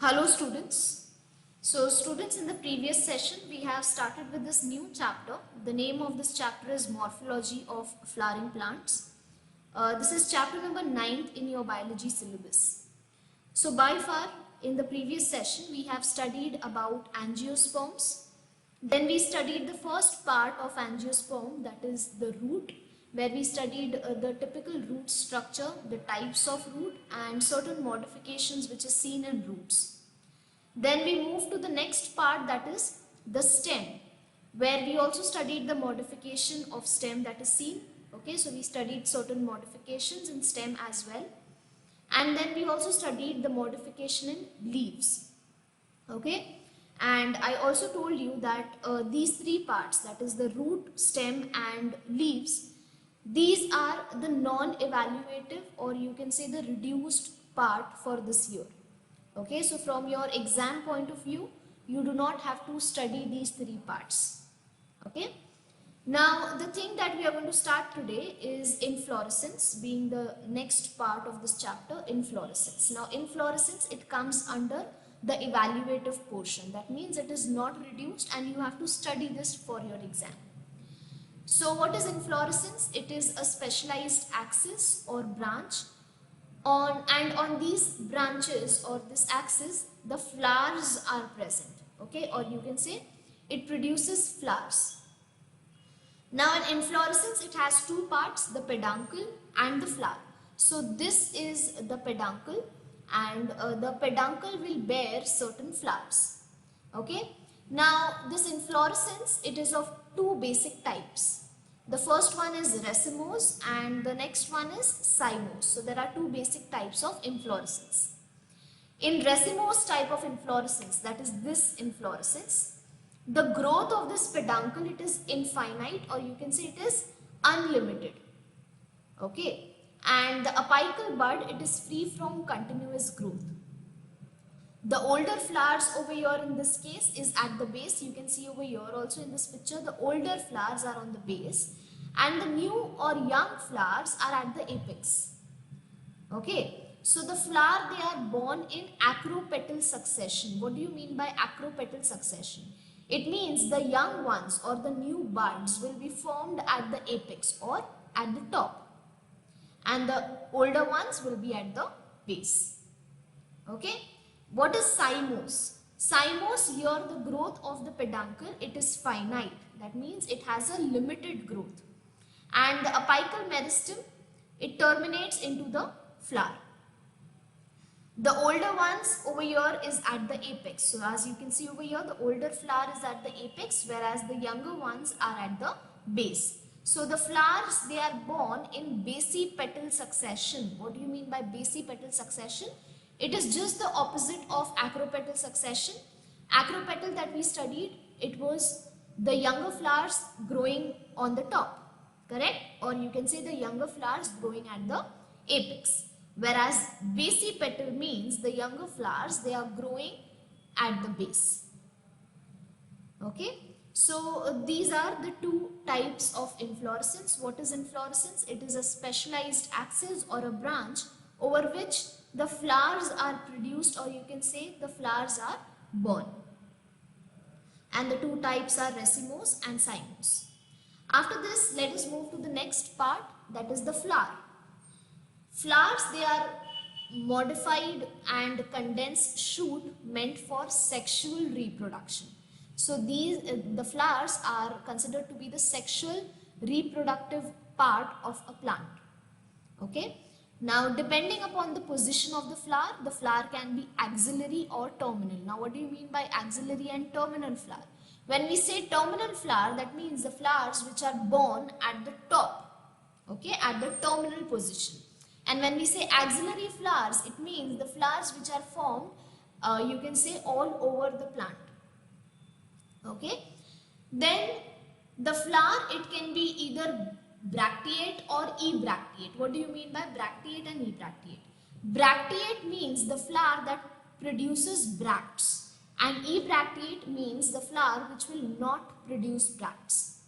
Hello students. So students, in the previous session we have started with this new chapter. The name of this chapter is Morphology of Flowering Plants. This is chapter number 9 in your biology syllabus. So by far in the previous session we have studied about angiosperms. Then we studied the first part of angiosperm, that is the root, where we studied the typical root structure, the types of root and certain modifications which is seen in roots. Then we move to the next part, that is the stem, where we also studied the modification of stem that is seen. Okay, so we studied certain modifications in stem as well. And then we also studied the modification in leaves. Okay, and I also told you that these three parts, that is the root, stem and leaves, these are the non-evaluative, or you can say the reduced part for this year. Okay, so from your exam point of view, you do not have to study these three parts. Okay, now the thing that we are going to start today is inflorescence, being the next part of this chapter, inflorescence. Now inflorescence, it comes under the evaluative portion. That means it is not reduced and you have to study this for your exam. So what is inflorescence? It is a specialized axis or branch on these branches or this axis the flowers are present. Okay, or you can say it produces flowers. Now in inflorescence it has two parts, the peduncle and the flower. So this is the peduncle and the peduncle will bear certain flowers. Okay, now this inflorescence, it is of two basic types. The first one is racemose and the next one is cymose. So there are two basic types of inflorescence. In racemose type of inflorescence, that is this inflorescence, the growth of this peduncle, it is infinite, or you can say it is unlimited. Okay, and the apical bud, it is free from continuous growth. The older flowers over here in this case is at the base. You can see over here also in this picture, the older flowers are on the base and the new or young flowers are at the apex. Okay, so the flower, they are born in acropetal succession. What do you mean by acropetal succession? It means the young ones or the new buds will be formed at the apex or at the top and the older ones will be at the base. Okay. What is cymose? Cymose, here the growth of the peduncle, it is finite. That means it has a limited growth. And the apical meristem, it terminates into the flower. The older ones over here is at the apex. So as you can see over here, the older flower is at the apex, whereas the younger ones are at the base. So the flowers, they are born in basipetal succession. What do you mean by basipetal succession? It is just the opposite of acropetal succession. Acropetal that we studied, it was the younger flowers growing on the top, correct? Or you can say the younger flowers growing at the apex. Whereas basipetal means the younger flowers, they are growing at the base. Okay, so these are the two types of inflorescence. What is inflorescence? It is a specialized axis or a branch over which the flowers are produced, or you can say the flowers are born. And the two types are racemose and cymose. After this, let us move to the next part, that is the flower. Flowers, they are modified and condensed shoot meant for sexual reproduction. So the flowers are considered to be the sexual reproductive part of a plant. Okay. Now, depending upon the position of the flower can be axillary or terminal. Now, what do you mean by axillary and terminal flower? When we say terminal flower, that means the flowers which are born at the top, okay, at the terminal position. And when we say axillary flowers, it means the flowers which are formed, you can say all over the plant. Okay. Then the flower, it can be either bracteate or ebracteate. What do you mean by bracteate and ebracteate? Bracteate means the flower that produces bracts and ebracteate means the flower which will not produce bracts.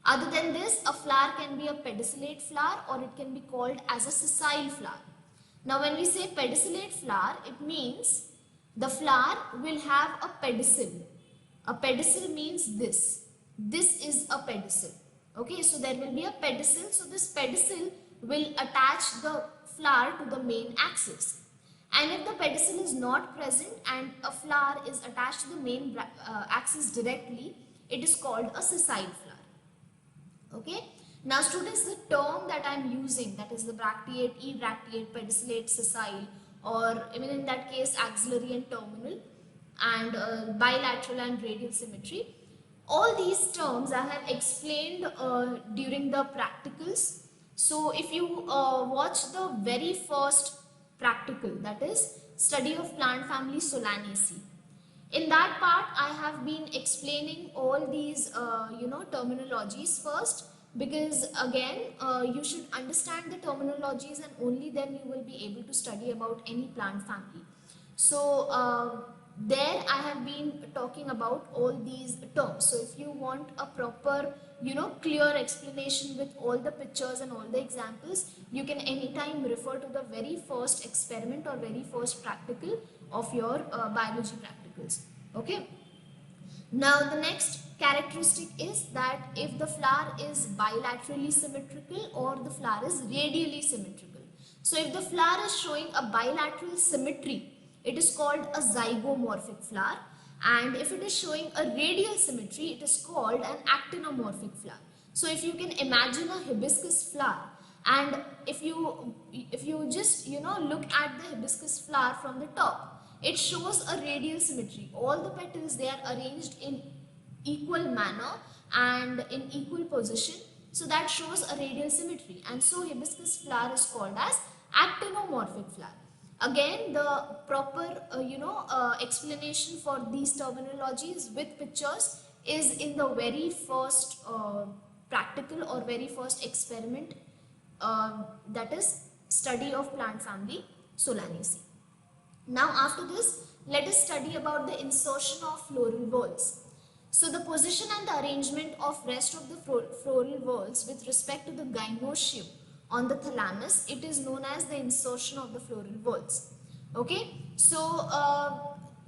Other than this, a flower can be a pedicellate flower or it can be called as a sessile flower. Now when we say pedicellate flower, it means the flower will have a pedicel. A pedicel means this. This is a pedicel. Okay, so there will be a pedicel. So this pedicel will attach the flower to the main axis. And if the pedicel is not present and a flower is attached to the main axis directly, it is called a sessile flower. Okay. Now students, the term that I am using, that is the bracteate, ebracteate, pedicellate, sessile, or even in that case axillary and terminal, and bilateral and radial symmetry, all these terms I have explained during the practicals. So if you watch the very first practical, that is study of plant family Solanaceae, in that part I have been explaining all these terminologies first, because again you should understand the terminologies and only then you will be able to study about any plant family. So there I have been talking about all these terms. So if you want a proper clear explanation with all the pictures and all the examples, you can anytime refer to the very first experiment or very first practical of your biology practicals. Okay. Now the next characteristic is that if the flower is bilaterally symmetrical or the flower is radially symmetrical. So if the flower is showing a bilateral symmetry, it is called a zygomorphic flower, and if it is showing a radial symmetry, it is called an actinomorphic flower. So if you can imagine a hibiscus flower, and if you just look at the hibiscus flower from the top, it shows a radial symmetry. All the petals, they are arranged in equal manner and in equal position, so that shows a radial symmetry, and so hibiscus flower is called as actinomorphic flower. Again, the proper explanation for these terminologies with pictures is in the very first practical or very first experiment, that is study of plant family Solanaceae. Now after this, let us study about the insertion of floral whorls. So the position and the arrangement of rest of the floral whorls with respect to the gynoecium on the thalamus, it is known as the insertion of the floral whorls. Okay, so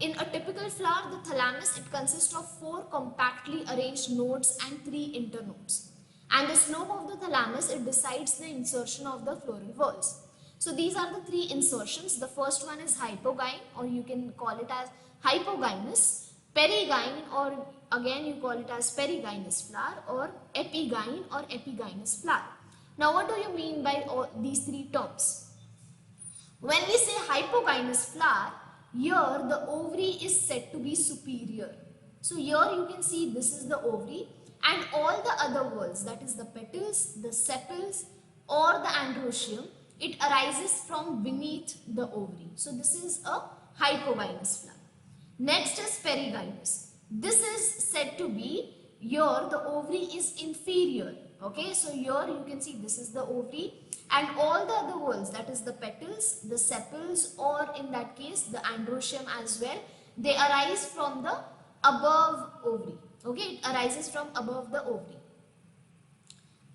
in a typical flower, the thalamus, it consists of 4 compactly arranged nodes and 3 internodes. And the slope of the thalamus, it decides the insertion of the floral whorls. So these are the 3 insertions. The first one is hypogyne, or you can call it as hypogynous, perigyne, or again you call it as perigynous flower, or epigyne or epigynous flower. Now what do you mean by all these 3 terms? When we say hypogynous flower, here the ovary is said to be superior. So here you can see this is the ovary, and all the other whorls, that is the petals, the sepals or the androecium, it arises from beneath the ovary. So this is a hypogynous flower. Next is perigynous. This is said to be, here the ovary is inferior. Okay, so here you can see this is the ovary, and all the other whorls, that is the petals, the sepals, or in that case the androecium as well, they arise from the above ovary. Okay, it arises from above the ovary.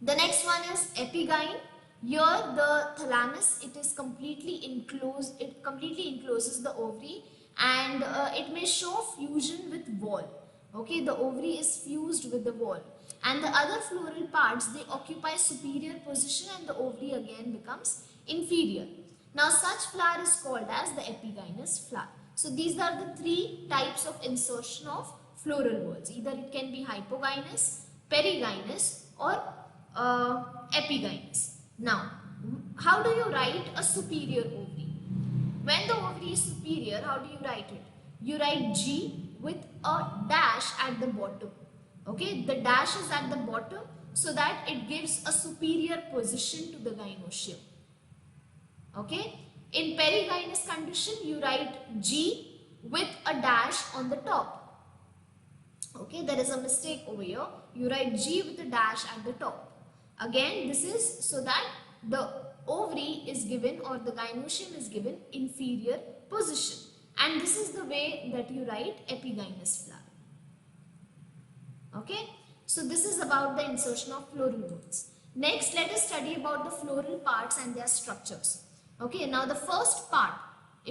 The next one is epigyne. Here the thalamus, it is completely enclosed, it completely encloses the ovary, and it may show fusion with wall. Okay, the ovary is fused with the wall, and the other floral parts, they occupy superior position and the ovary again becomes inferior. Now such flower is called as the epigynous flower. So these are the 3 types of insertion of floral whorls. Either it can be hypogynous, perigynous, or epigynous. Now, how do you write a superior ovary? When the ovary is superior, how do you write it? You write G with a dash at the bottom. Okay, the dash is at the bottom so that it gives a superior position to the gynoecium. Okay, in perigynous condition, you write G with a dash on the top. Okay, there is a mistake over here. You write G with a dash at the top. Again, this is so that the ovary is given, or the gynoecium is given inferior position, and this is the way that you write epigynous flower. Okay, so this is about the insertion of floral whorls. Next, let us study about the floral parts and their structures. Okay, now the first part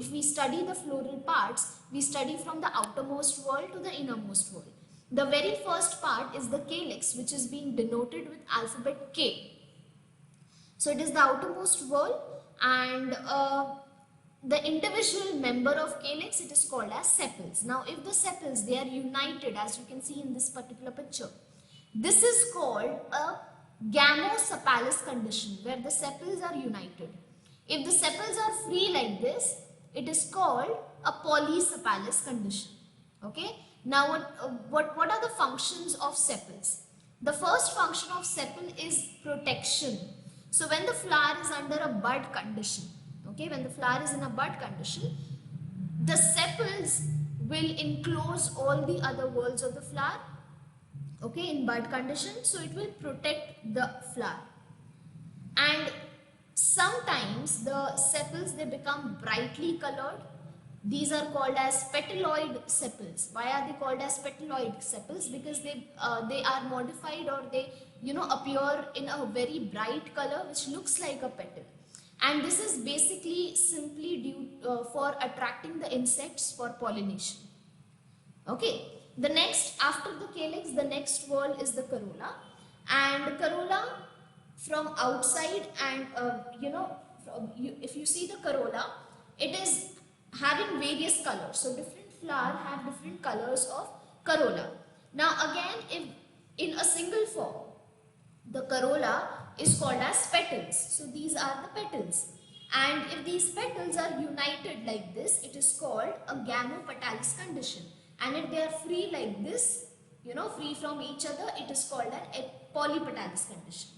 If we study the floral parts, we study from the outermost wall to the innermost wall. The very first part is the calyx, which is being denoted with alphabet K. So it is the outermost wall, and the individual member of calyx, it is called as sepals. Now if the sepals, they are united, as you can see in this particular picture, this is called a gamosepalous condition, where the sepals are united. If the sepals are free like this, it is called a polysepalous condition. Okay. Now what are the functions of sepals? The first function of sepal is protection. So when the flower is under a bud condition, okay, when the flower is in a bud condition, the sepals will enclose all the other whorls of the flower, okay, in bud condition. So it will protect the flower. And sometimes the sepals, they become brightly colored. These are called as petaloid sepals. Why are they called as petaloid sepals? Because they are modified, or they appear in a very bright color which looks like a petal. And this is basically simply due for attracting the insects for pollination. Okay. The next, after the calyx, the next whorl is the corolla. And corolla from outside, and if you see the corolla, it is having various colors. So different flowers have different colors of corolla. Now again, if in a single form, the corolla is called as petals. So these are the petals. And if these petals are united like this, it is called a gamopetalous condition. And if they are free like this, free from each other, it is called a polypetalous condition.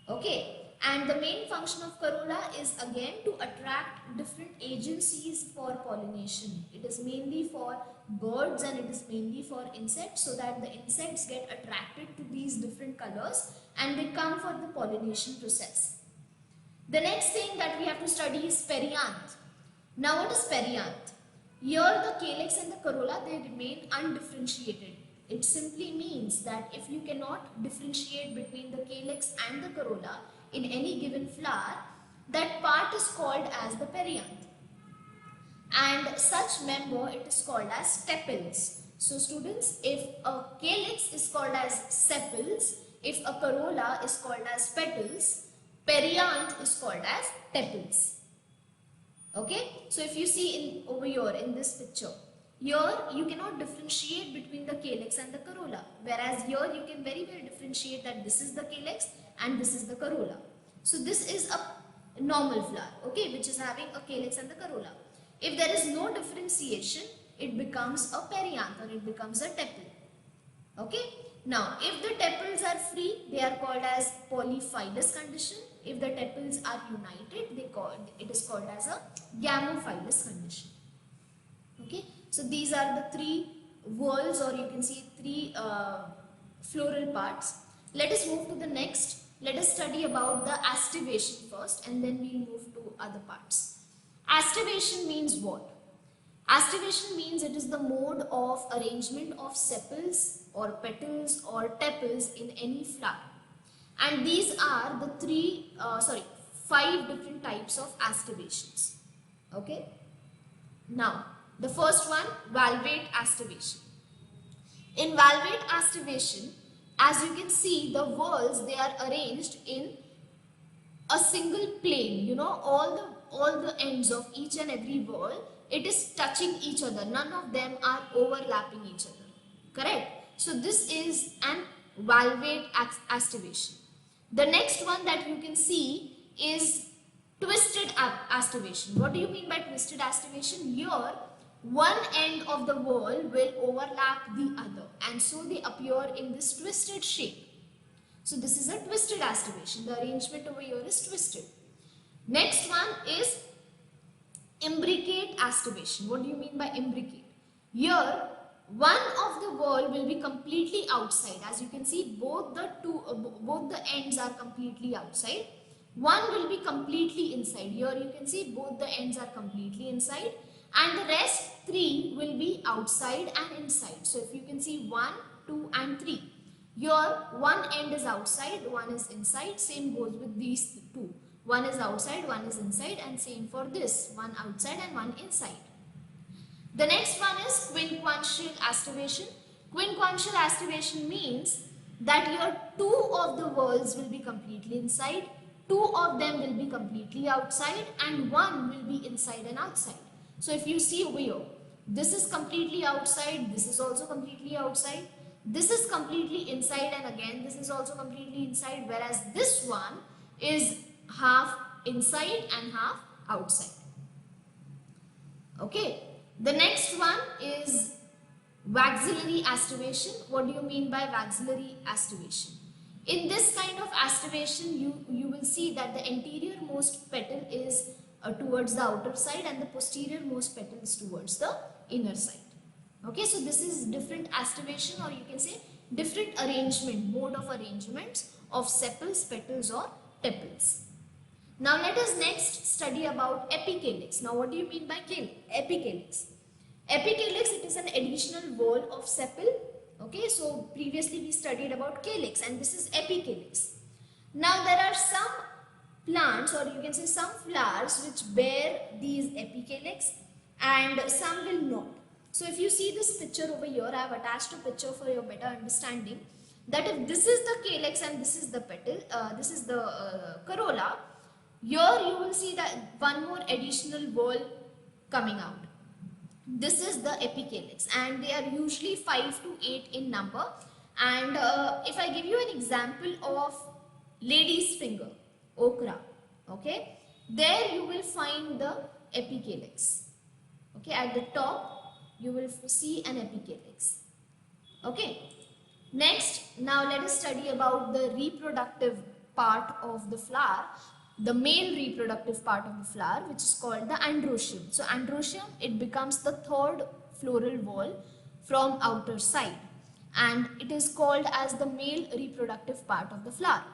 Okay. And the main function of corolla is again to attract different agencies for pollination. It is mainly for birds and it is mainly for insects, so that the insects get attracted to these different colors and they come for the pollination process. The next thing that we have to study is perianth. Now what is perianth? Here the calyx and the corolla, they remain undifferentiated. It simply means that if you cannot differentiate between the calyx and the corolla in any given flower, that part is called as the perianth. And such member, it is called as tepals. So students, if a calyx is called as sepals, if a corolla is called as petals, perianth is called as tepals. Okay, so if you see over here in this picture, here you cannot differentiate between the calyx and the corolla, whereas here you can very well differentiate that this is the calyx and this is the corolla. So this is a normal flower, okay, which is having a calyx and the corolla. If there is no differentiation, it becomes a perianth, or it becomes a tepal. Okay. Now, if the tepals are free, they are called as polyphylous condition. If the tepals are united, it is called as a gamophylous condition. Okay. So these are the three whorls, or you can see three floral parts. Let us move to the next. Let us study about the aestivation first, and then we will move to other parts. Aestivation means what? Aestivation means it is the mode of arrangement of sepals or petals or tepals in any flower. And these are the 5 different types of aestivations. Okay. Now, the first one, valvate aestivation. In valvate aestivation, as you can see, the whorls, they are arranged in a single plane. All the ends of each and every whorl, it is touching each other. None of them are overlapping each other. Correct? So this is an valvate aestivation. The next one that you can see is twisted aestivation. What do you mean by twisted aestivation? Here, one end of the whorl will overlap the other, and so they appear in this twisted shape. So this is a twisted aestivation. The arrangement over here is twisted. Next one is imbricate aestivation. What do you mean by imbricate? Here, one of the whorl will be completely outside. As you can see, both the ends are completely outside. One will be completely inside. Here you can see both the ends are completely inside, and the rest 3 will be outside and inside. So if you can see 1, 2 and 3. Here one end is outside, one is inside. Same goes with these two. One is outside, one is inside, and same for this, one outside and one inside. The next one is quinquential astrivation. Quinquential astrivation means that your two of the whorls will be completely inside, two of them will be completely outside, and one will be inside and outside. So if you see over here, this is completely outside, this is also completely outside, this is completely inside, and again this is also completely inside, whereas this one is half inside and half outside. Okay, the next one is waxillary astrivation. What do you mean by waxillary astrivation? In this kind of astrivation, you will see that the anterior most petal is towards the outer side and the posterior most petal is towards the inner side. Okay, so this is different astrivation, or you can say different arrangement, mode of arrangements of sepals, petals or tepals. Now let us next study about epicalyx. Now what do you mean by epicalyx? Epicalyx, it is an additional wall of sepal. Okay, so previously we studied about calyx and this is epicalyx. Now there are some plants, or you can say some flowers, which bear these epicalyx and some will not. So if you see this picture over here, I have attached a picture for your better understanding, that if this is the calyx and this is the petal, this is the corolla, here you will see that one more additional whorl coming out. This is the epicalyx and they are usually 5 to 8 in number. And if I give you an example of lady's finger, okra, okay, there you will find the epicalyx. Okay, at the top you will see an epicalyx. Okay, next, now let us study about the reproductive part of the flower, the male reproductive part of the flower, which is called the androecium. So androecium, it becomes the third floral wall from outer side and it is called as the male reproductive part of the flower.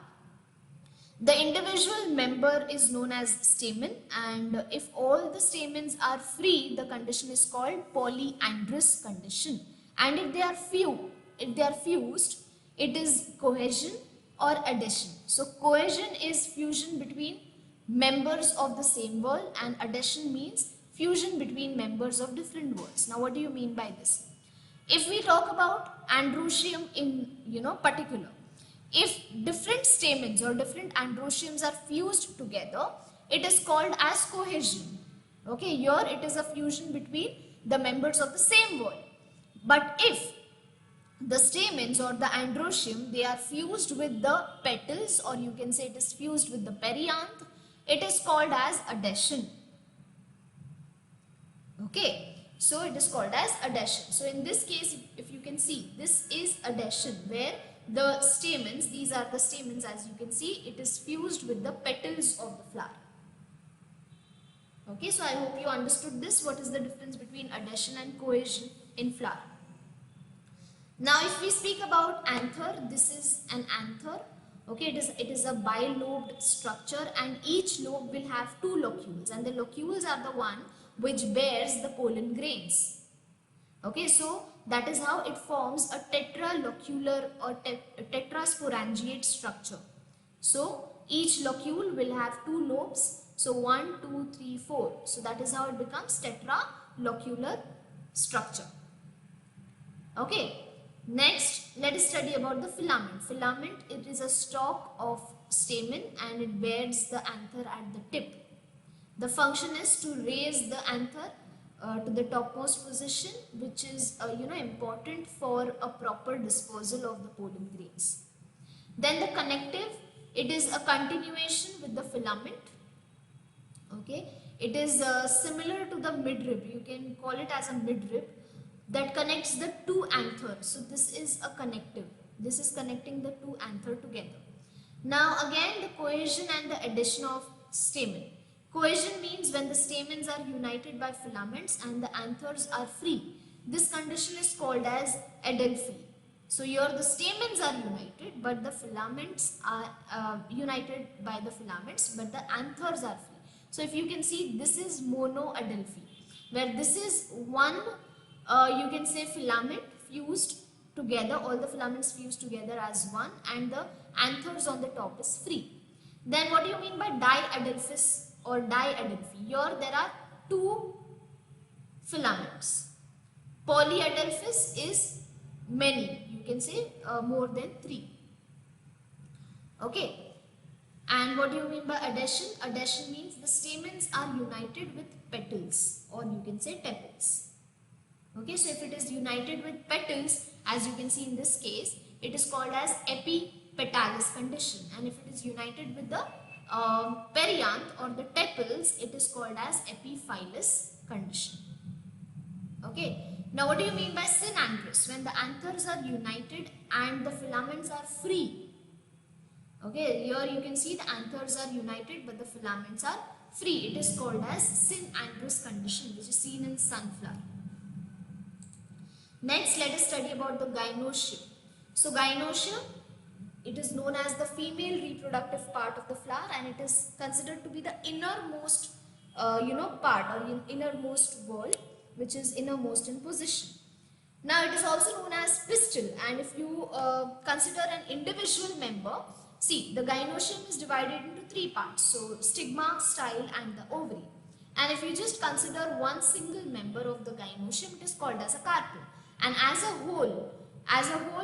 The individual member is known as stamen, and if all the stamens are free, the condition is called polyandrous condition, and if they are fused, it is cohesion or adhesion. So cohesion is fusion between members of the same wall and adhesion means fusion between members of different walls. Now what do you mean by this? If we talk about androecium in particular, if different stamens or different androeciums are fused together, it is called as cohesion. Okay, here it is a fusion between the members of the same wall. But if the stamens or the androecium, they are fused with the petals, or you can say it is fused with the perianth, it is called as adhesion. Okay, so it is called as adhesion. So in this case, if you can see, this is adhesion, where the stamens, these are the stamens, as you can see, it is fused with the petals of the flower. Okay, so I hope you understood this. What is the difference between adhesion and cohesion in flower? Now if we speak about anther, this is an anther. Okay, it is a bilobed structure and each lobe will have 2 locules, and the locules are the one which bears the pollen grains. Okay, so that is how it forms a tetralocular or tetrasporangiate structure. So each locule will have 2 lobes. So 1, 2, 3, 4. So that is how it becomes tetralocular structure. Okay. Next, let us study about the filament. Filament, it is a stalk of stamen and it bears the anther at the tip. The function is to raise the anther to the topmost position, which is important for a proper disposal of the pollen grains. Then the connective, it is a continuation with the filament. Okay, it is similar to the midrib. You can call it as a midrib that connects the 2 anthers. So this is a connective. This is connecting the 2 anther together. Now again, the cohesion and the adhesion of stamen. Cohesion means when the stamens are united by filaments and the anthers are free. This condition is called as adelphi. So here the stamens are united, but the filaments are united by the filaments, but the anthers are free. So if you can see, this is monoadelphi, where this is one you can say filament fused together, all the filaments fused together as one, and the anthers on the top is free. Then what do you mean by diadelphous or diadelphy? Here there are two filaments. Polyadelphous is many, you can say more than three. Okay. And what do you mean by adhesion? Adhesion means the stamens are united with petals, or you can say tepals. Okay, so if it is united with petals, as you can see in this case, it is called as epipetalous condition. And if it is united with the perianth or the tepals, it is called as epiphylous condition. Okay, now what do you mean by synandrous? When the anthers are united and the filaments are free. Okay, here you can see the anthers are united but the filaments are free. It is called as synandrous condition, which is seen in sunflower. Next, let us study about the gynoecium. So gynoecium, it is known as the female reproductive part of the flower, and it is considered to be the innermost part or innermost wall, which is innermost in position. Now it is also known as pistil, and if you consider an individual member, see, the gynoecium is divided into three parts. So stigma, style and the ovary. And if you just consider one single member of the gynoecium, it is called as a carpel. And as a whole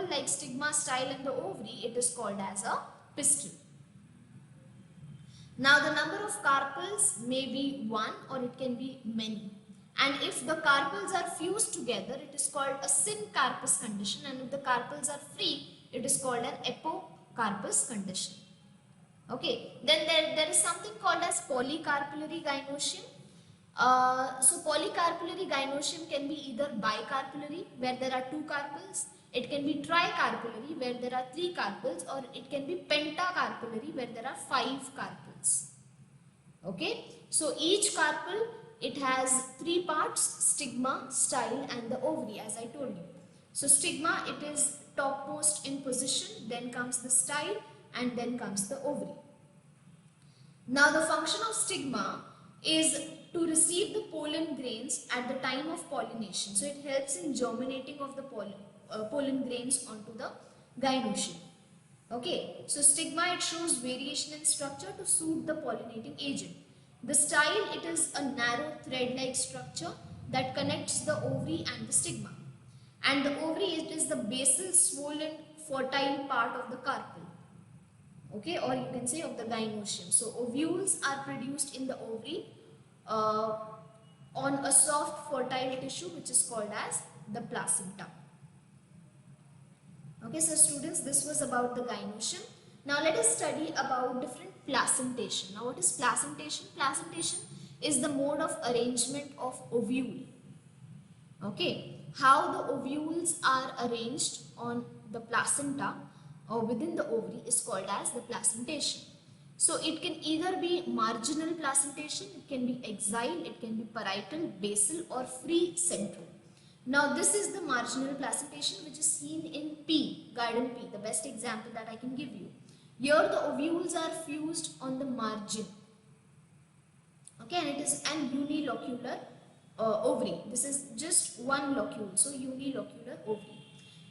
like stigma, style and the ovary, it is called as a pistil. Now the number of carpels may be one or it can be many. And if the carpels are fused together, it is called a syncarpous condition. And if the carpels are free, it is called an apocarpous condition. Okay, then there is something called as polycarpellary gynoecium. So polycarpellary gynoecium can be either bicarpellary, where there are two carpels. It can be tricarpellary, where there are three carpels, or it can be pentacarpellary, where there are five carpels. Okay, so each carpel, it has three parts: stigma, style and the ovary, as I told you. So stigma, it is topmost in position, then comes the style and then comes the ovary. Now the function of stigma is to receive the pollen grains at the time of pollination. So it helps in germinating of the pollen grains onto the gynoecium. Okay, so stigma, it shows variation in structure to suit the pollinating agent. The style, it is a narrow thread-like structure that connects the ovary and the stigma. And the ovary, it is the basal, swollen, fertile part of the carpel. Okay, or you can say of the gynoecium. So ovules are produced in the ovary on a soft fertile tissue which is called as the placenta. Okay, so students, this was about the gynoecium. Now let us study about different placentation. Now what is placentation? Placentation is the mode of arrangement of ovule. Okay, how the ovules are arranged on the placenta or within the ovary is called as the placentation. So it can either be marginal placentation, it can be axile, it can be parietal, basal or free central. Now this is the marginal placentation which is seen in pea, garden pea, the best example that I can give you. Here the ovules are fused on the margin. Okay, and it is an unilocular ovary. This is just one locule, so unilocular ovary.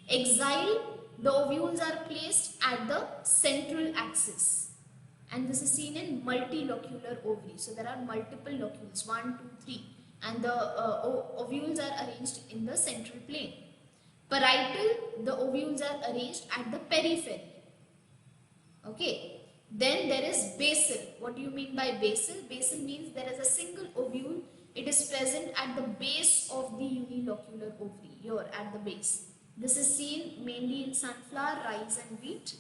Axile, the ovules are placed at the central axis, and this is seen in multilocular ovary. So there are multiple locules, 1, 2, 3, and the ovules are arranged in the central plane. Parietal, the ovules are arranged at the periphery. Okay, then there is basal. What do you mean by basal? Basal means there is a single ovule. It is present at the base of the unilocular ovary, here at the base. This is seen mainly in sunflower, rice and wheat.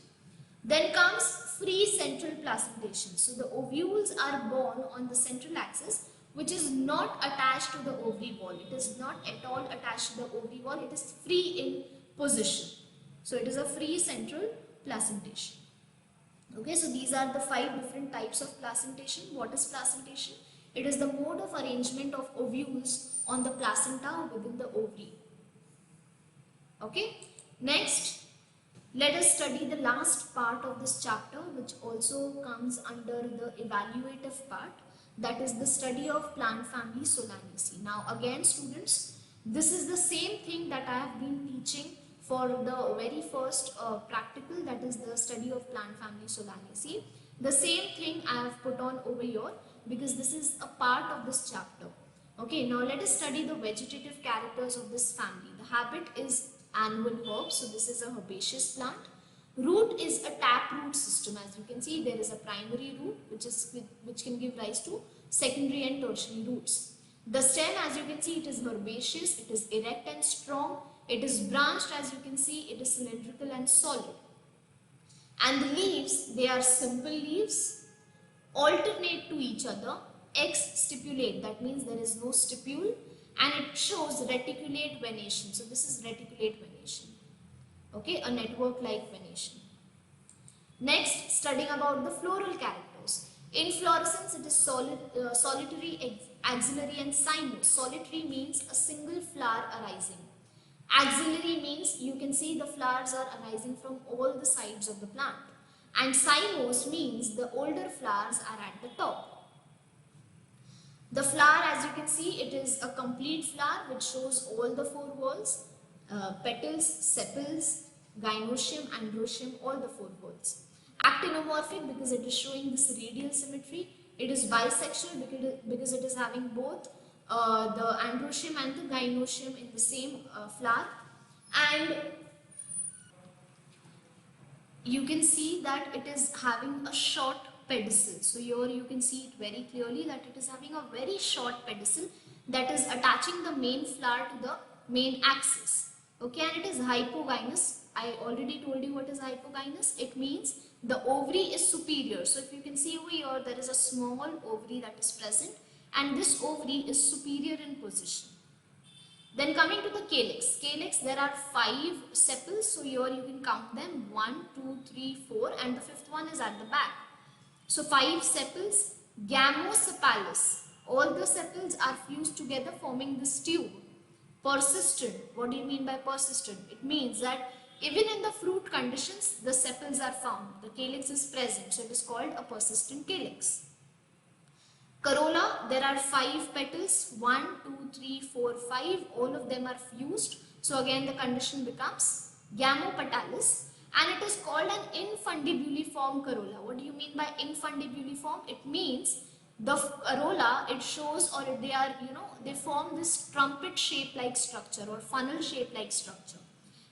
Then comes free central placentation. So the ovules are born on the central axis, which is not attached to the ovary wall. It is not at all attached to the ovary wall. It is free in position. So it is a free central placentation. Okay, so these are the 5 different types of placentation. What is placentation? It is the mode of arrangement of ovules on the placenta within the ovary. Okay, next let us study the last part of this chapter, which also comes under the evaluative part, that is the study of plant family Solanaceae. Now again students, this is the same thing that I have been teaching for the very first practical, that is the study of plant family Solanaceae. The same thing I have put on over here because this is a part of this chapter. Okay, now let us study the vegetative characters of this family. The habit is annual herb, so this is a herbaceous plant. Root is a taproot system. As you can see, there is a primary root which can give rise to secondary and tertiary roots. The stem, as you can see, it is herbaceous, it is erect and strong. It is branched, as you can see, it is cylindrical and solid. And the leaves, they are simple leaves, alternate to each other, ex-stipulate, that means there is no stipule, and it shows reticulate venation. So this is reticulate venation. Okay, a network-like venation. Next, studying about the floral characters. Inflorescence, it is solitary, axillary and cymose. Solitary means a single flower arising. Axillary means you can see the flowers are arising from all the sides of the plant. And cymose means the older flowers are at the top. The flower, as you can see, it is a complete flower which shows all the four whorls, petals, sepals, gynoecium, androecium, all the four whorls. Actinomorphic because it is showing this radial symmetry. It is bisexual because it is having both the androecium and the gynoecium in the same flower, and you can see that it is having a short pedicel. So here you can see it very clearly that it is having a very short pedicel that is attaching the main flower to the main axis. Okay, and it is hypogynous. I already told you what is hypogynous. It means the ovary is superior. So if you can see over here, there is a small ovary that is present, and this ovary is superior in position. Then coming to the calyx. Calyx, there are 5 sepals. So here you can count them 1, 2, 3, 4, and the 5th one is at the back. So 5 sepals. Gamosepalous. All the sepals are fused together forming this tube. Persistent. What do you mean by persistent? It means that even in the fruit conditions, the sepals are found. The calyx is present. So it is called a persistent calyx. Corolla, there are 5 petals, 1, 2, 3, 4, 5, all of them are fused. So again the condition becomes gamopetalous, and it is called an infundibuliform corolla. What do you mean by infundibuliform? It means the corolla, it shows, or they are, they form this trumpet shape like structure or funnel shape like structure.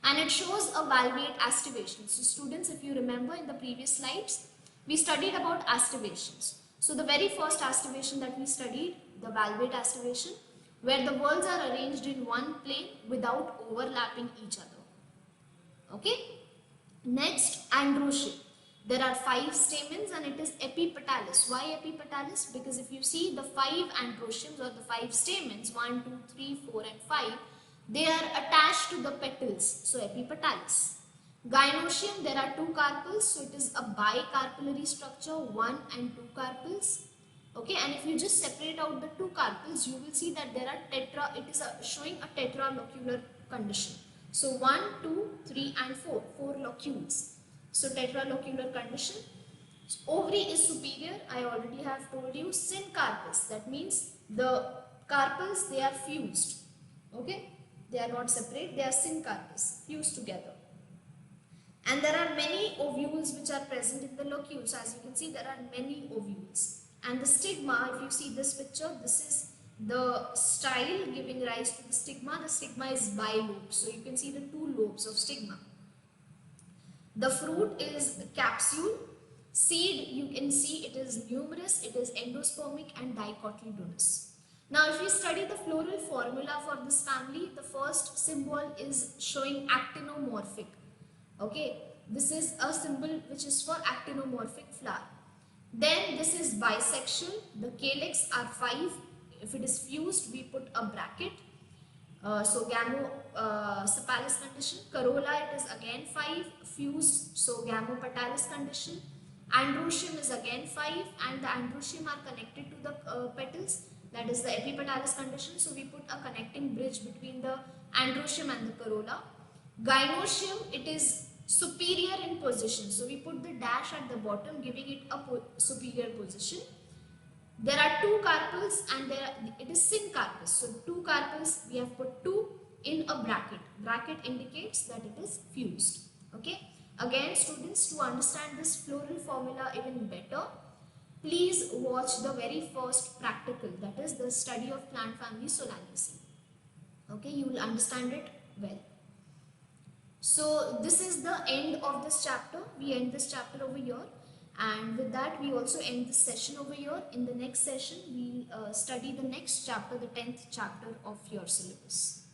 And it shows a valvate aestivation. So students, if you remember in the previous slides, we studied about aestivations. So the very first aestivation that we studied, the valvate aestivation, where the whorls are arranged in one plane without overlapping each other. Okay. Next, androecium. There are 5 stamens and it is epipetalous. Why epipetalous? Because if you see the 5 androeciums or the 5 stamens, 1, 2, 3, 4 and 5, they are attached to the petals. So epipetalous. Gynoecium, there are 2 carpels, so it is a bicarpellary structure, 1 and 2 carpels. Okay, and if you just separate out the 2 carpels, you will see that there are it is showing a tetralocular condition. So 1, 2, 3 and 4 locules. So tetralocular condition. Ovary is superior, I already have told you. Syncarpous, that means the carpels, they are fused. Okay, they are not separate, they are syncarpous, fused together. And there are many ovules which are present in the locules. As you can see, there are many ovules. And the stigma, if you see this picture, this is the style giving rise to the stigma. The stigma is bilobed. So you can see the 2 lobes of stigma. The fruit is capsule. Seed, you can see it is numerous. It is endospermic and dicotyledonous. Now, if you study the floral formula for this family, the first symbol is showing actinomorphic. Okay, this is a symbol which is for actinomorphic flower. Then this is bisexual. The calyx are 5. If it is fused, we put a bracket. So gamosepalous condition. Corolla, it is again 5 fused. So gamopetalous condition. Androecium is again 5, and the androecium are connected to the petals. That is the epipetalous condition. So we put a connecting bridge between the androecium and the corolla. Gynoecium, it is superior in position. So we put the dash at the bottom, giving it a superior position. There are 2 carpels and it is syncarpous. So 2 carpels, we have put 2 in a bracket. Bracket indicates that it is fused. Okay. Again, students, to understand this floral formula even better, please watch the very first practical, that is the study of plant family Solanaceae. Okay, you will understand it well. So this is the end of this chapter. We end this chapter over here, and with that we also end this session over here. In the next session, we'll study the next chapter, the 10th chapter of your syllabus.